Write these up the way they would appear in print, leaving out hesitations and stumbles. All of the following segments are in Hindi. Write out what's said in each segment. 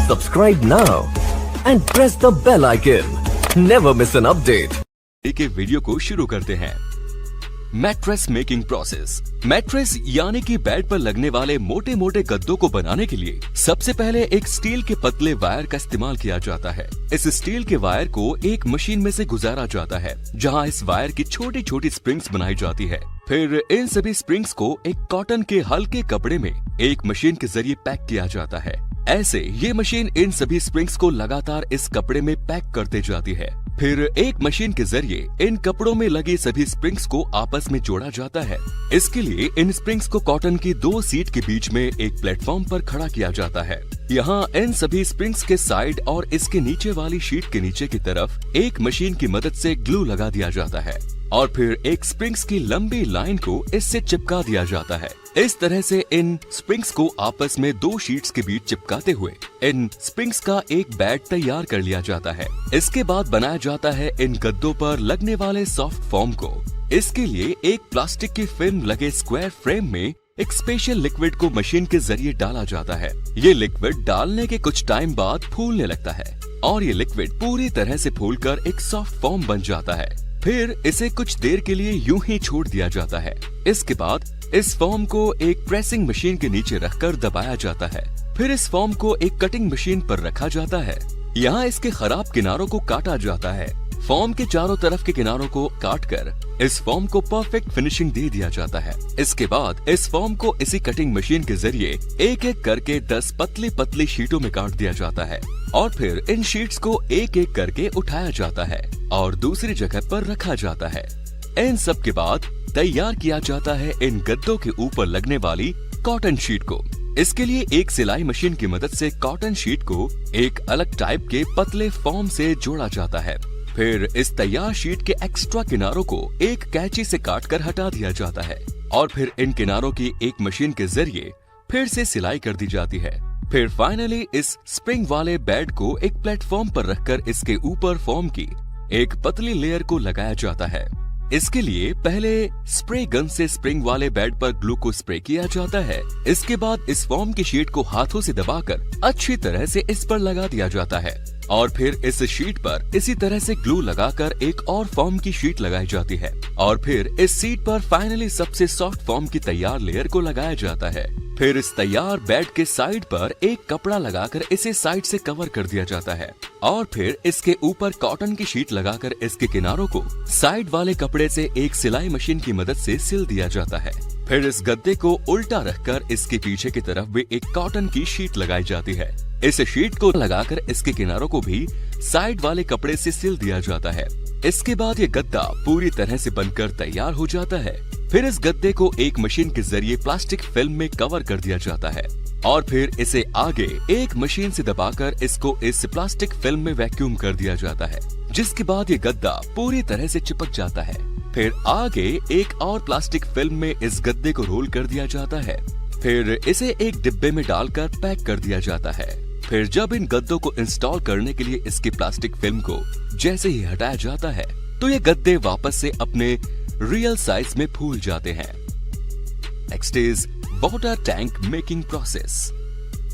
Subscribe now and press the bell icon. Never miss an update. एक वीडियो को शुरू करते हैं। Mattress making process. मैट्रेस यानी कि बेड पर लगने वाले मोटे मोटे गद्दों को बनाने के लिए सबसे पहले एक स्टील के पतले वायर का इस्तेमाल किया जाता है। इस स्टील के वायर को एक मशीन में से गुजारा जाता है, जहां इस वायर की छोटी छोटी स्प्रिंग्स बनाई जाती है। फिर इन सभी स्प्रिंग्स को एक कॉटन के हल्के कपड़े में एक मशीन के जरिए पैक किया जाता है। ऐसे ये मशीन इन सभी स्प्रिंग्स को लगातार इस कपड़े में पैक करते जाती है। फिर एक मशीन के जरिए इन कपड़ों में लगी सभी स्प्रिंग्स को आपस में जोड़ा जाता है। इसके लिए इन स्प्रिंग्स को कॉटन की 2 सीट के बीच में एक प्लेटफॉर्म पर खड़ा किया जाता है। यहाँ इन सभी स्प्रिंग्स के साइड और इसके नीचे वाली शीट के नीचे की तरफ एक मशीन की मदद से ग्लू लगा दिया जाता है और फिर एक स्प्रिंग्स की लंबी लाइन को इससे चिपका दिया जाता है। इस तरह से इन स्प्रिंग्स को आपस में 2 शीट्स के बीच चिपकाते हुए इन स्प्रिंग्स का एक बेड तैयार कर लिया जाता है। इसके बाद बनाया जाता है इन गद्दों पर लगने वाले सॉफ्ट फॉर्म को। इसके लिए एक प्लास्टिक की फिल्म लगे स्क्वायर फ्रेम में एक स्पेशल लिक्विड को मशीन के जरिए डाला जाता है। ये लिक्विड डालने के कुछ टाइम बाद फूलने लगता है और ये लिक्विड पूरी तरह से फूलकर एक सॉफ्ट फॉर्म बन जाता है। फिर इसे कुछ देर के लिए यूं ही छोड़ दिया जाता है। इसके बाद इस फॉर्म को एक प्रेसिंग मशीन के नीचे रखकर दबाया जाता है। फिर इस फॉर्म को एक कटिंग मशीन पर रखा जाता है। यहाँ इसके खराब किनारों को काटा जाता है। फॉर्म के चारों तरफ के किनारों को काटकर इस फॉर्म को परफेक्ट फिनिशिंग दे दिया जाता है। इसके बाद इस फॉर्म को इसी कटिंग मशीन के जरिए एक एक करके 10 पतली पतली शीटों में काट दिया जाता है और फिर इन शीट्स को एक एक करके उठाया जाता है और दूसरी जगह पर रखा जाता है। इन सब के बाद तैयार किया जाता है इन गद्दों के ऊपर लगने वाली कॉटन शीट को। इसके लिए एक सिलाई मशीन की मदद से कॉटन शीट को एक अलग टाइप के पतले फॉर्म से जोड़ा जाता है। फिर इस तैयार शीट के एक्स्ट्रा किनारों को एक कैंची से काटकर हटा दिया जाता है और फिर इन किनारों की एक मशीन के जरिए फिर से सिलाई कर दी जाती है। फिर फाइनली इस स्प्रिंग वाले बेड को एक प्लेटफॉर्म पर रखकर इसके ऊपर फॉर्म की एक पतली लेयर को लगाया जाता है। इसके लिए पहले स्प्रे गन से स्प्रिंग वाले बेड पर ग्लू को स्प्रे किया जाता है। इसके बाद इस फॉर्म की शीट को हाथों से दबाकर अच्छी तरह से इस पर लगा दिया जाता है और फिर इस शीट पर इसी तरह से ग्लू लगाकर एक और फॉर्म की शीट लगाई जाती है और फिर इस शीट पर फाइनली सबसे सॉफ्ट फॉर्म की तैयार लेयर को लगाया जाता है। फिर इस तैयार बेड के साइड पर एक कपड़ा लगाकर इसे साइड से कवर कर दिया जाता है और फिर इसके ऊपर कॉटन की शीट लगाकर इसके किनारों को साइड वाले कपड़े से एक सिलाई मशीन की मदद से सिल दिया जाता है। फिर इस गद्दे को उल्टा रखकर इसके पीछे की तरफ भी एक कॉटन की शीट लगाई जाती है। इस शीट को लगाकर इसके किनारों को भी साइड वाले कपड़े से सिल दिया जाता है। इसके बाद ये गद्दा पूरी तरह से बनकर तैयार हो जाता है। फिर इस गद्दे को एक मशीन के जरिए प्लास्टिक फिल्म में कवर कर दिया जाता है और फिर इसे आगे एक मशीन से दबाकर इसको इस प्लास्टिक फिल्म में वैक्यूम कर दिया जाता है, जिसके बाद ये गद्दा पूरी तरह से चिपक जाता है। फिर आगे एक और प्लास्टिक फिल्म में इस गद्दे को रोल कर दिया जाता है। फिर इसे एक डिब्बे में डालकर पैक कर दिया जाता है। फिर जब इन गद्दों को इंस्टॉल करने के लिए इसकी प्लास्टिक फिल्म को जैसे ही हटाया जाता है तो ये गद्दे वापस से अपने रियल साइज में फूल जाते हैं। Next is water tank making process.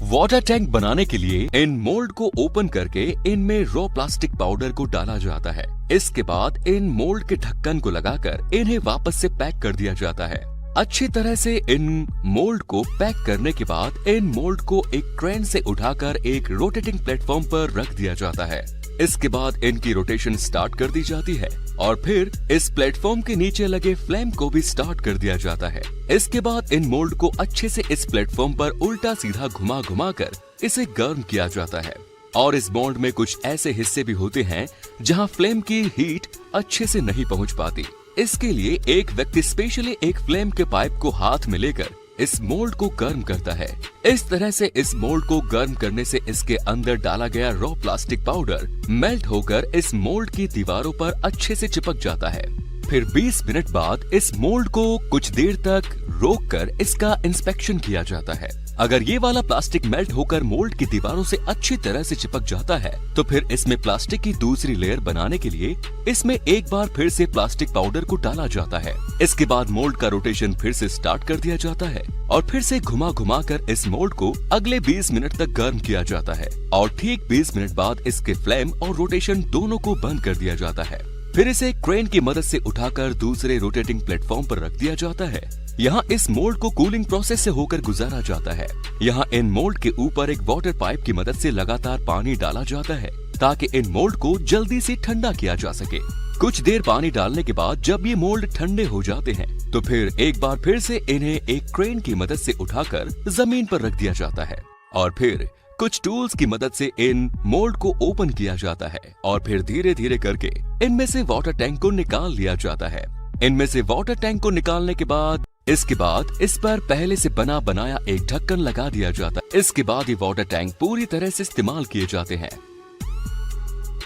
Water tank बनाने के लिए इन मोल्ड को ओपन करके इनमें रॉ प्लास्टिक पाउडर को डाला जाता है। इसके बाद इन मोल्ड के ढक्कन को लगाकर इन्हें वापस से पैक कर दिया जाता है। अच्छी तरह से इन मोल्ड को पैक करने के बाद इन मोल्ड को एक क्रेन से उठाकर एक रोटेटिंग प्लेटफॉर्म पर रख दिया जाता है। इसके बाद इनकी रोटेशन स्टार्ट कर दी जाती है और फिर इस प्लेटफॉर्म के नीचे लगे फ्लेम को भी स्टार्ट कर दिया जाता है। इसके बाद इन मोल्ड को अच्छे से इस प्लेटफॉर्म पर उल्टा सीधा घुमा घुमा कर इसे गर्म किया जाता है और इस मोल्ड में कुछ ऐसे हिस्से भी होते हैं जहां फ्लेम की हीट अच्छे से नहीं पहुंच पाती। इसके लिए एक व्यक्ति स्पेशली एक फ्लेम के पाइप को हाथ में लेकर इस मोल्ड को गर्म करता है। इस तरह से इस मोल्ड को गर्म करने से इसके अंदर डाला गया रॉ प्लास्टिक पाउडर मेल्ट होकर इस मोल्ड की दीवारों पर अच्छे से चिपक जाता है। फिर 20 मिनट बाद इस मोल्ड को कुछ देर तक रोककर इसका इंस्पेक्शन किया जाता है। अगर ये वाला प्लास्टिक मेल्ट होकर मोल्ड की दीवारों से अच्छी तरह से चिपक जाता है तो फिर इसमें प्लास्टिक की दूसरी लेयर बनाने के लिए इसमें एक बार फिर से प्लास्टिक पाउडर को डाला जाता है। इसके बाद मोल्ड का रोटेशन फिर से स्टार्ट कर दिया जाता है और फिर से घुमा घुमा कर इस मोल्ड को अगले 20 मिनट तक गर्म किया जाता है और ठीक 20 मिनट बाद इसके फ्लेम और रोटेशन दोनों को बंद कर दिया जाता है। फिर इसे क्रेन की मदद से उठाकर दूसरे रोटेटिंग प्लेटफॉर्म पर रख दिया जाता है। यहाँ इस मोल्ड को कूलिंग प्रोसेस से होकर गुजारा जाता है। यहाँ इन मोल्ड के ऊपर एक वाटर पाइप की मदद से लगातार पानी डाला जाता है ताकि इन मोल्ड को जल्दी से ठंडा किया जा सके। कुछ देर पानी डालने के बाद जब ये मोल्ड ठंडे हो जाते हैं तो फिर एक बार फिर से इन्हें एक क्रेन की मदद से उठाकर जमीन पर रख दिया जाता है और फिर कुछ टूल्स की मदद से इन मोल्ड को ओपन किया जाता है और फिर धीरे धीरे करके इनमें से वाटर टैंक को निकाल लिया जाता है। इनमें से वाटर टैंक को निकालने के बाद इसके बाद इस पर पहले से बना बनाया एक ढक्कन लगा दिया जाता है। इसके बाद ये वाटर टैंक पूरी तरह से इस्तेमाल किए जाते हैं।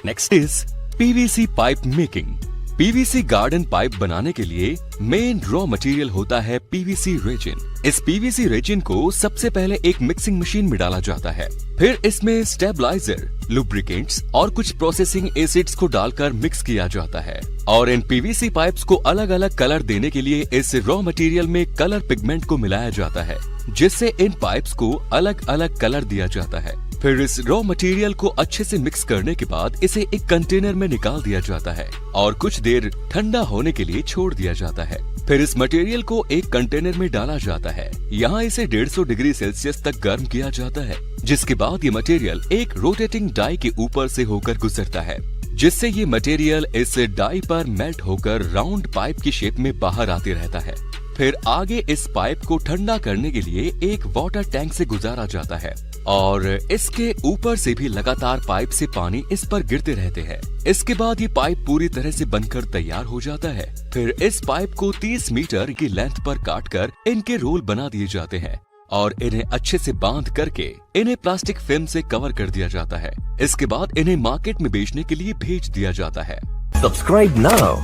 Next is PVC pipe making. PVC garden pipe बनाने के लिए मेन रॉ मटेरियल होता है पीवीसी रेजिन। इस पीवीसी रेजिन को सबसे पहले एक मिक्सिंग मशीन में डाला जाता है, फिर इसमें स्टेबलाइजर, लुब्रिकेंट्स और कुछ प्रोसेसिंग एसिड्स को डालकर मिक्स किया जाता है और इन पीवीसी पाइप्स को अलग अलग कलर देने के लिए इस रॉ मटेरियल में कलर पिगमेंट को मिलाया जाता है, जिससे इन पाइप्स को अलग अलग कलर दिया जाता है। फिर इस रॉ मटेरियल को अच्छे से मिक्स करने के बाद इसे एक कंटेनर में निकाल दिया जाता है और कुछ देर ठंडा होने के लिए छोड़ दिया जाता है। फिर इस मटेरियल को एक कंटेनर में डाला जाता है। यहाँ इसे 150 डिग्री सेल्सियस तक गर्म किया जाता है, जिसके बाद ये मटेरियल एक रोटेटिंग डाई के ऊपर से होकर गुजरता है, जिससे ये मटेरियल इस डाई पर मेल्ट होकर राउंड पाइप की शेप में बाहर आते रहता है। फिर आगे इस पाइप को ठंडा करने के लिए एक वाटर टैंक से गुजारा जाता है और इसके ऊपर से भी लगातार पाइप से पानी इस पर गिरते रहते हैं। इसके बाद ये पाइप पूरी तरह से बनकर तैयार हो जाता है। फिर इस पाइप को 30 मीटर की लेंथ पर काटकर इनके रोल बना दिए जाते हैं और इन्हें अच्छे से बांध करके इन्हें प्लास्टिक फिल्म से कवर कर दिया जाता है। इसके बाद इन्हें मार्केट में बेचने के लिए भेज दिया जाता है। Subscribe now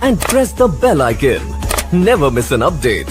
and press the bell icon. Never miss an update.